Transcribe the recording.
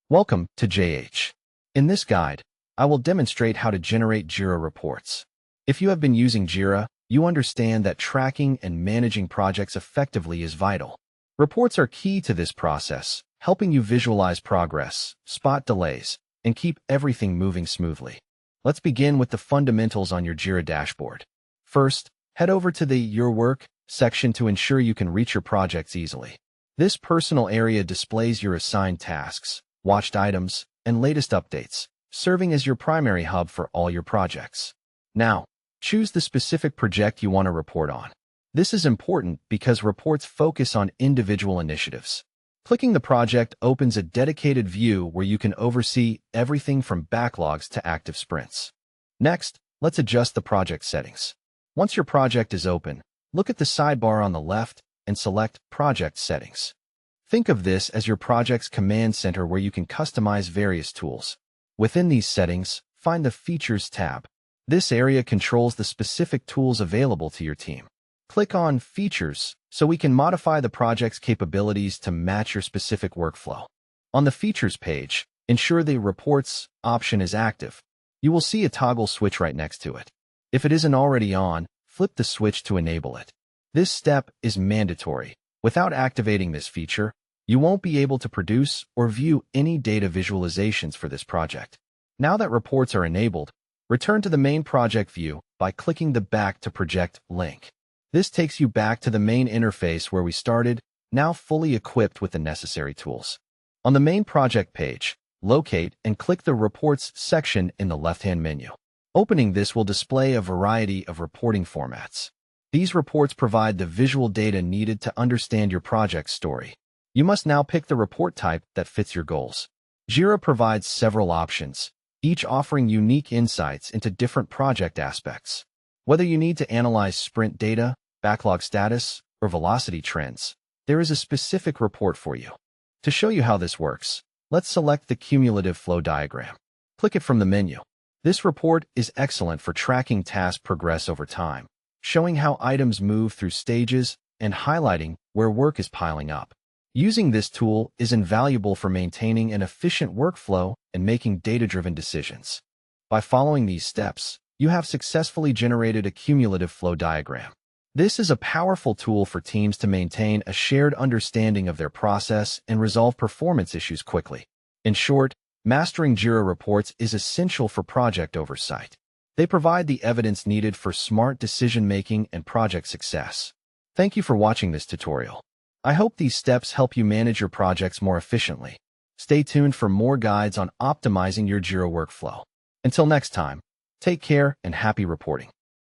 Welcome to JH. In this guide, I will demonstrate how to generate Jira reports. If you have been using Jira, you understand that tracking and managing projects effectively is vital. Reports are key to this process, helping you visualize progress, spot delays, and keep everything moving smoothly. Let's begin with the fundamentals on your Jira dashboard. First, head over to the Your Work section to ensure you can reach your projects easily. This personal area displays your assigned tasks, watched items, and latest updates, serving as your primary hub for all your projects. Now, choose the specific project you want to report on. This is important because reports focus on individual initiatives. Clicking the project opens a dedicated view where you can oversee everything from backlogs to active sprints. Next, let's adjust the project settings. Once your project is open, look at the sidebar on the left and select Project Settings. Think of this as your project's command center where you can customize various tools. Within these settings, find the Features tab. This area controls the specific tools available to your team. Click on Features so we can modify the project's capabilities to match your specific workflow. On the Features page, ensure the Reports option is active. You will see a toggle switch right next to it. If it isn't already on, flip the switch to enable it. This step is mandatory. Without activating this feature, you won't be able to produce or view any data visualizations for this project. Now that reports are enabled, return to the main project view by clicking the Back to Project link. This takes you back to the main interface where we started, now fully equipped with the necessary tools. On the main project page, locate and click the Reports section in the left-hand menu. Opening this will display a variety of reporting formats. These reports provide the visual data needed to understand your project's story. You must now pick the report type that fits your goals. Jira provides several options, each offering unique insights into different project aspects. Whether you need to analyze sprint data, backlog status, or velocity trends, there is a specific report for you. To show you how this works, let's select the cumulative flow diagram. Click it from the menu. This report is excellent for tracking task progress over time, showing how items move through stages and highlighting where work is piling up. Using this tool is invaluable for maintaining an efficient workflow and making data-driven decisions. By following these steps, you have successfully generated a cumulative flow diagram. This is a powerful tool for teams to maintain a shared understanding of their process and resolve performance issues quickly. In short, mastering Jira reports is essential for project oversight. They provide the evidence needed for smart decision-making and project success. Thank you for watching this tutorial. I hope these steps help you manage your projects more efficiently. Stay tuned for more guides on optimizing your Jira workflow. Until next time, take care and happy reporting.